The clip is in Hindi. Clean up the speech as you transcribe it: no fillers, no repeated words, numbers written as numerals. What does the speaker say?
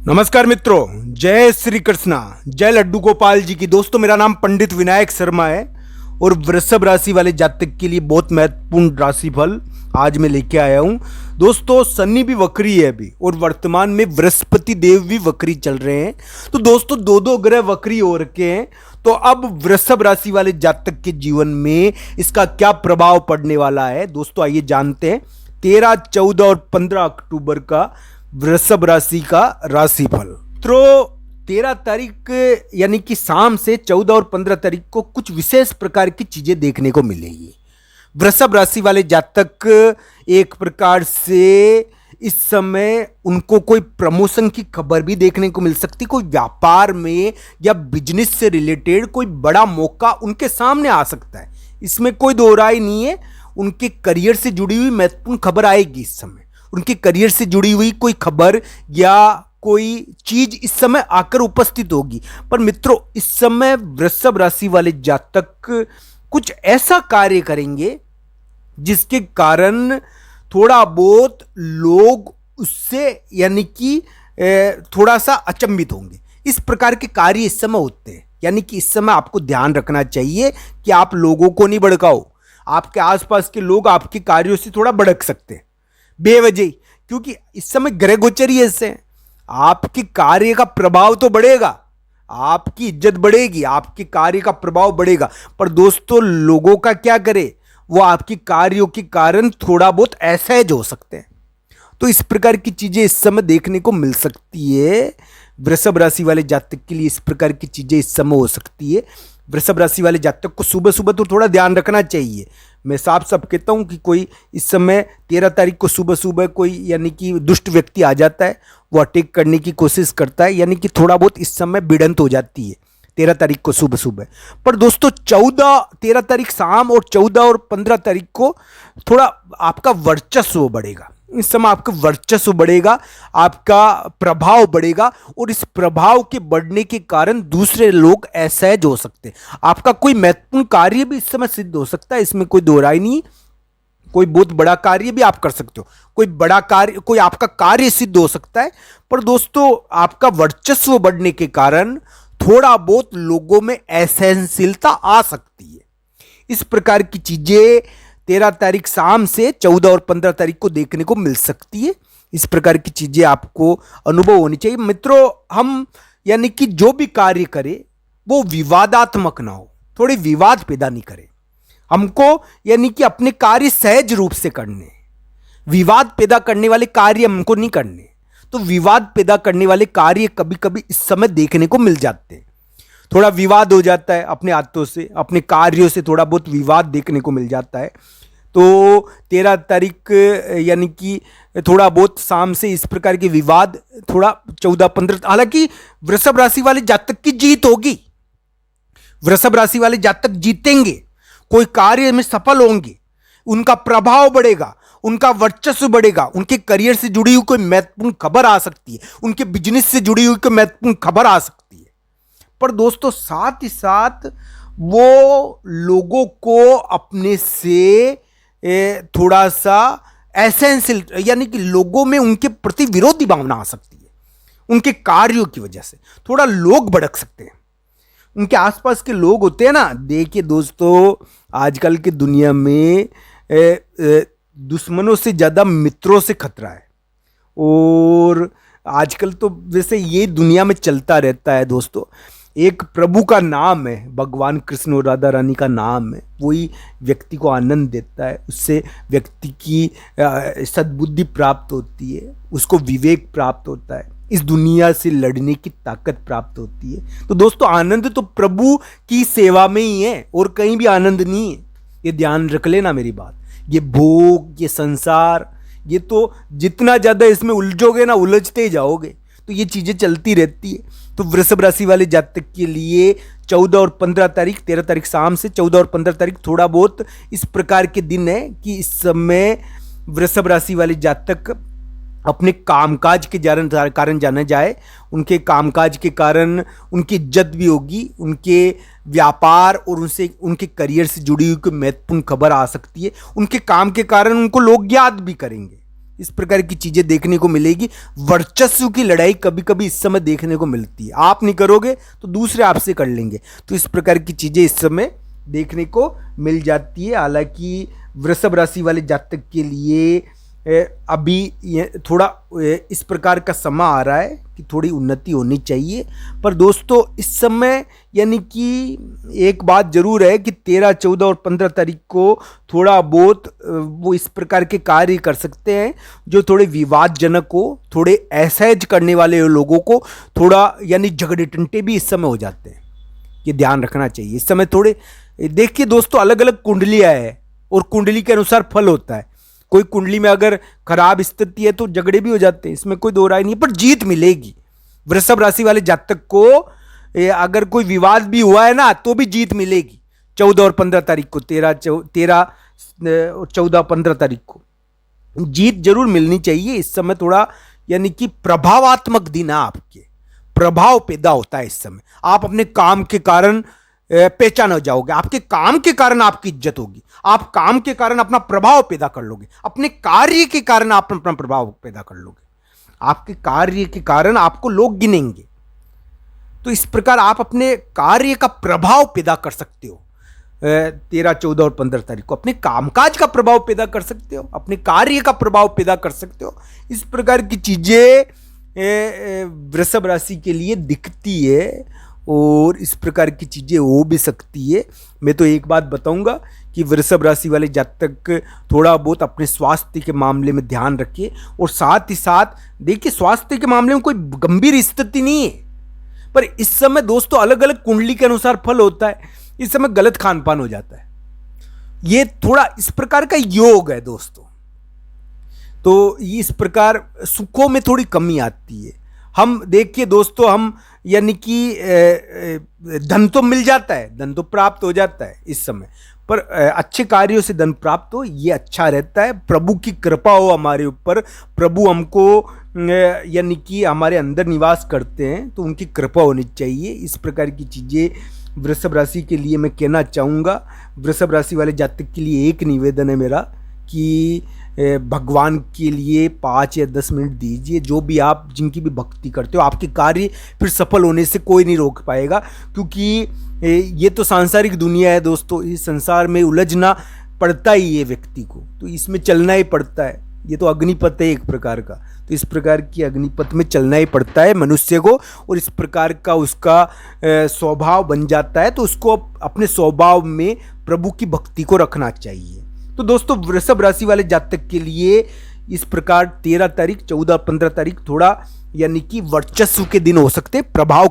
नमस्कार मित्रों, जय श्री कृष्णा, जय लड्डू गोपाल जी की। दोस्तों, मेरा नाम पंडित विनायक शर्मा है और वृषभ राशि वाले जातक के लिए बहुत महत्वपूर्ण राशिफल आज मैं लेके आया हूं। दोस्तों, शनि भी वक्री है अभी और वर्तमान में बृहस्पति देव भी वक्री चल रहे हैं। तो दोस्तों, दो दो ग्रह वक्री हो रखे हैं। तो अब वृषभ राशि वाले जातक के जीवन में इसका क्या प्रभाव पड़ने वाला है, दोस्तों आइए जानते हैं। 13, 14 और 15 अक्टूबर का वृषभ राशि का राशिफल। तो 13 तारीख यानी कि शाम से 14 और 15 तारीख को कुछ विशेष प्रकार की चीजें देखने को मिलेंगी। वृषभ राशि वाले जातक एक प्रकार से इस समय उनको कोई प्रमोशन की खबर भी देखने को मिल सकती, कोई व्यापार में या बिजनेस से रिलेटेड कोई बड़ा मौका उनके सामने आ सकता है। इसमें कोई दो राय नहीं है। उनके करियर से जुड़ी हुई महत्वपूर्ण खबर आएगी इस समय। उनके करियर से जुड़ी हुई कोई खबर या कोई चीज इस समय आकर उपस्थित होगी। पर मित्रों, इस समय वृषभ राशि वाले जातक कुछ ऐसा कार्य करेंगे जिसके कारण थोड़ा बहुत लोग उससे यानी कि थोड़ा सा अचंभित होंगे। इस प्रकार के कार्य इस समय होते हैं। यानी कि इस समय आपको ध्यान रखना चाहिए कि आप लोगों को नहीं भड़काओ। आपके आसपास के लोग आपके कार्यों से थोड़ा भड़क सकते हैं बेवजह, क्योंकि इस समय ग्रह गोचर ही ऐसे हैं। आपके कार्य का प्रभाव तो बढ़ेगा, आपकी इज्जत बढ़ेगी, आपके कार्य का प्रभाव बढ़ेगा। पर दोस्तों, लोगों का क्या करे, वो आपके कार्यों के कारण थोड़ा बहुत असहज हो सकते हैं। तो इस प्रकार की चीजें इस समय देखने को मिल सकती है। वृषभ राशि वाले जातक के लिए इस प्रकार की चीजें इस समय हो सकती है। वृषभ राशि वाले जातक को सुबह सुबह तो थोड़ा ध्यान रखना चाहिए। मैं साफ साफ कहता हूं कि कोई इस समय 13 तारीख को सुबह सुबह कोई यानी कि दुष्ट व्यक्ति आ जाता है, वो अटैक करने की कोशिश करता है, यानी कि थोड़ा बहुत इस समय भिड़ंत हो जाती है 13 तारीख को सुबह सुबह। पर दोस्तों, 13 तारीख शाम और 14 और 15 तारीख को थोड़ा आपका वर्चस्व बढ़ेगा। इस समय आपका वर्चस्व बढ़ेगा, आपका प्रभाव बढ़ेगा और इस प्रभाव के बढ़ने के कारण दूसरे लोग असहज हो सकते हैं। आपका कोई महत्वपूर्ण कार्य भी इस समय सिद्ध हो सकता है, इसमें कोई दो राय नहीं। कोई बहुत बड़ा कार्य भी आप कर सकते हो, कोई बड़ा कार्य, कोई आपका कार्य सिद्ध हो सकता है। पर दोस्तों, आपका वर्चस्व बढ़ने के कारण थोड़ा बहुत लोगों में असहनशीलता आ सकती है। इस प्रकार की चीजें 13 तारीख शाम से 14 और 15 तारीख को देखने को मिल सकती है। इस प्रकार की चीजें आपको अनुभव होनी चाहिए। मित्रों, हम यानी कि जो भी कार्य करें वो विवादात्मक ना हो, थोड़ी विवाद पैदा नहीं करें। हमको यानी कि अपने कार्य सहज रूप से करने, विवाद पैदा करने वाले कार्य हमको नहीं करने। तो विवाद पैदा करने वाले कार्य कभी कभी इस समय देखने को मिल जाते हैं। थोड़ा विवाद हो जाता है अपने हाथों से, अपने कार्यों से थोड़ा बहुत विवाद देखने को मिल जाता है। तो 13 तारीख यानी कि थोड़ा बहुत शाम से इस प्रकार के विवाद थोड़ा 14-15, हालांकि वृषभ राशि वाले जातक की जीत होगी। वृषभ राशि वाले जातक जीतेंगे, कोई कार्य में सफल होंगे, उनका प्रभाव बढ़ेगा, उनका वर्चस्व बढ़ेगा, उनके करियर से जुड़ी हुई कोई महत्वपूर्ण खबर आ सकती है, उनके बिजनेस से जुड़ी हुई कोई महत्वपूर्ण खबर आ सकती है। पर दोस्तों, साथ ही साथ वो लोगों को अपने से थोड़ा सा एसेंशियल यानी कि लोगों में उनके प्रति विरोधी भावना आ सकती है। उनके कार्यों की वजह से थोड़ा लोग भड़क सकते हैं। उनके आसपास के लोग होते हैं ना। देखिए दोस्तों, आजकल की दुनिया में दुश्मनों से ज़्यादा मित्रों से खतरा है। और आजकल तो वैसे ये दुनिया में चलता रहता है दोस्तों। एक प्रभु का नाम है, भगवान कृष्ण और राधा रानी का नाम है, वही व्यक्ति को आनंद देता है। उससे व्यक्ति की सद्बुद्धि प्राप्त होती है, उसको विवेक प्राप्त होता है, इस दुनिया से लड़ने की ताकत प्राप्त होती है। तो दोस्तों, आनंद तो प्रभु की सेवा में ही है और कहीं भी आनंद नहीं है। ये ध्यान रख लेना मेरी बात। ये भोग, ये संसार, ये तो जितना ज़्यादा इसमें उलझोगे ना, उलझते ही जाओगे। तो ये चीज़ें चलती रहती है। तो वृषभ राशि वाले जातक के लिए 14 और 15 तारीख, 13 तारीख शाम से 14 और 15 तारीख थोड़ा बहुत इस प्रकार के दिन है कि इस समय वृषभ राशि वाले जातक अपने कामकाज के कारण जाना जाए। उनके कामकाज के कारण उनकी इज्जत भी होगी, उनके व्यापार और उनसे उनके करियर से जुड़ी हुई कोई महत्वपूर्ण खबर आ सकती है। उनके काम के कारण उनको लोग याद भी करेंगे। इस प्रकार की चीजें देखने को मिलेगी। वर्चस्व की लड़ाई कभी कभी इस समय देखने को मिलती है, आप नहीं करोगे तो दूसरे आपसे कर लेंगे, तो इस प्रकार की चीजें इस समय देखने को मिल जाती है। हालांकि वृषभ राशि वाले जातक के लिए अभी ये थोड़ा इस प्रकार का समय आ रहा है कि थोड़ी उन्नति होनी चाहिए। पर दोस्तों इस समय यानी कि एक बात जरूर है कि 13, 14 और 15 तारीख को थोड़ा बहुत वो इस प्रकार के कार्य कर सकते हैं जो थोड़े विवादजनक हो, थोड़े असहज करने वाले लोगों को थोड़ा यानी झगड़े टंटे भी इस समय हो जाते हैं, ये ध्यान रखना चाहिए। इस समय थोड़े देखिए दोस्तों, अलग अलग कुंडलियाँ है और कुंडली के अनुसार फल होता है। कोई कुंडली में अगर खराब स्थिति है तो झगड़े भी हो जाते हैं, इसमें कोई दो राय नहीं है, पर जीत मिलेगी। वृषभ राशि वाले जातक को अगर कोई विवाद भी हुआ है ना तो भी जीत मिलेगी 14 और 15 तारीख को, 13 और 14, 15 तारीख को जीत जरूर मिलनी चाहिए। इस समय थोड़ा यानी कि प्रभावात्मक दिन है, आपके प्रभाव पैदा होता है इस समय। आप अपने काम के कारण पहचान हो जाओगे, आपके काम के कारण आपकी इज्जत होगी, आप काम के कारण अपना प्रभाव पैदा कर लोगे, अपने कार्य के कारण आप अपना प्रभाव पैदा कर लोगे, आपके कार्य के कारण आपको लोग गिनेंगे। तो इस प्रकार आप अपने कार्य का प्रभाव पैदा कर सकते हो 13, 14 और 15 तारीख को, अपने कामकाज का प्रभाव पैदा कर सकते हो, अपने कार्य का प्रभाव पैदा कर सकते हो। इस प्रकार की चीजें वृषभ राशि के लिए दिखती है और इस प्रकार की चीज़ें हो भी सकती है। मैं तो एक बात बताऊंगा कि वृषभ राशि वाले जातक थोड़ा बहुत अपने स्वास्थ्य के मामले में ध्यान रखिए, और साथ ही साथ देखिए स्वास्थ्य के मामले में कोई गंभीर स्थिति नहीं है, पर इस समय दोस्तों अलग अलग कुंडली के अनुसार फल होता है, इस समय गलत खान पान हो जाता है, ये थोड़ा इस प्रकार का योग है दोस्तों। तो इस प्रकार सुखों में थोड़ी कमी आती है। हम देखिए दोस्तों, हम यानी कि धन तो मिल जाता है, धन तो प्राप्त हो जाता है इस समय, पर अच्छे कार्यों से धन प्राप्त हो ये अच्छा रहता है। प्रभु की कृपा हो हमारे ऊपर, प्रभु हमको यानी कि हमारे अंदर निवास करते हैं तो उनकी कृपा होनी चाहिए। इस प्रकार की चीज़ें वृषभ राशि के लिए मैं कहना चाहूँगा। वृषभ राशि वाले जातक के लिए एक निवेदन है मेरा कि भगवान के लिए 5 या 10 मिनट दीजिए। जो भी आप जिनकी भी भक्ति करते हो, आपके कार्य फिर सफल होने से कोई नहीं रोक पाएगा, क्योंकि ये तो सांसारिक दुनिया है दोस्तों, इस संसार में उलझना पड़ता ही है व्यक्ति को, तो इसमें चलना ही पड़ता है। ये तो अग्निपथ है एक प्रकार का, तो इस प्रकार की अग्निपथ में चलना ही पड़ता है मनुष्य को, और इस प्रकार का उसका स्वभाव बन जाता है, तो उसको अपने स्वभाव में प्रभु की भक्ति को रखना चाहिए। तो दोस्तों वृषभ राशि वाले जातक के लिए इस प्रकार 13 तारीख, 14, 15 तारीख थोड़ा यानी कि वर्चस्व के दिन हो सकते हैं, प्रभाव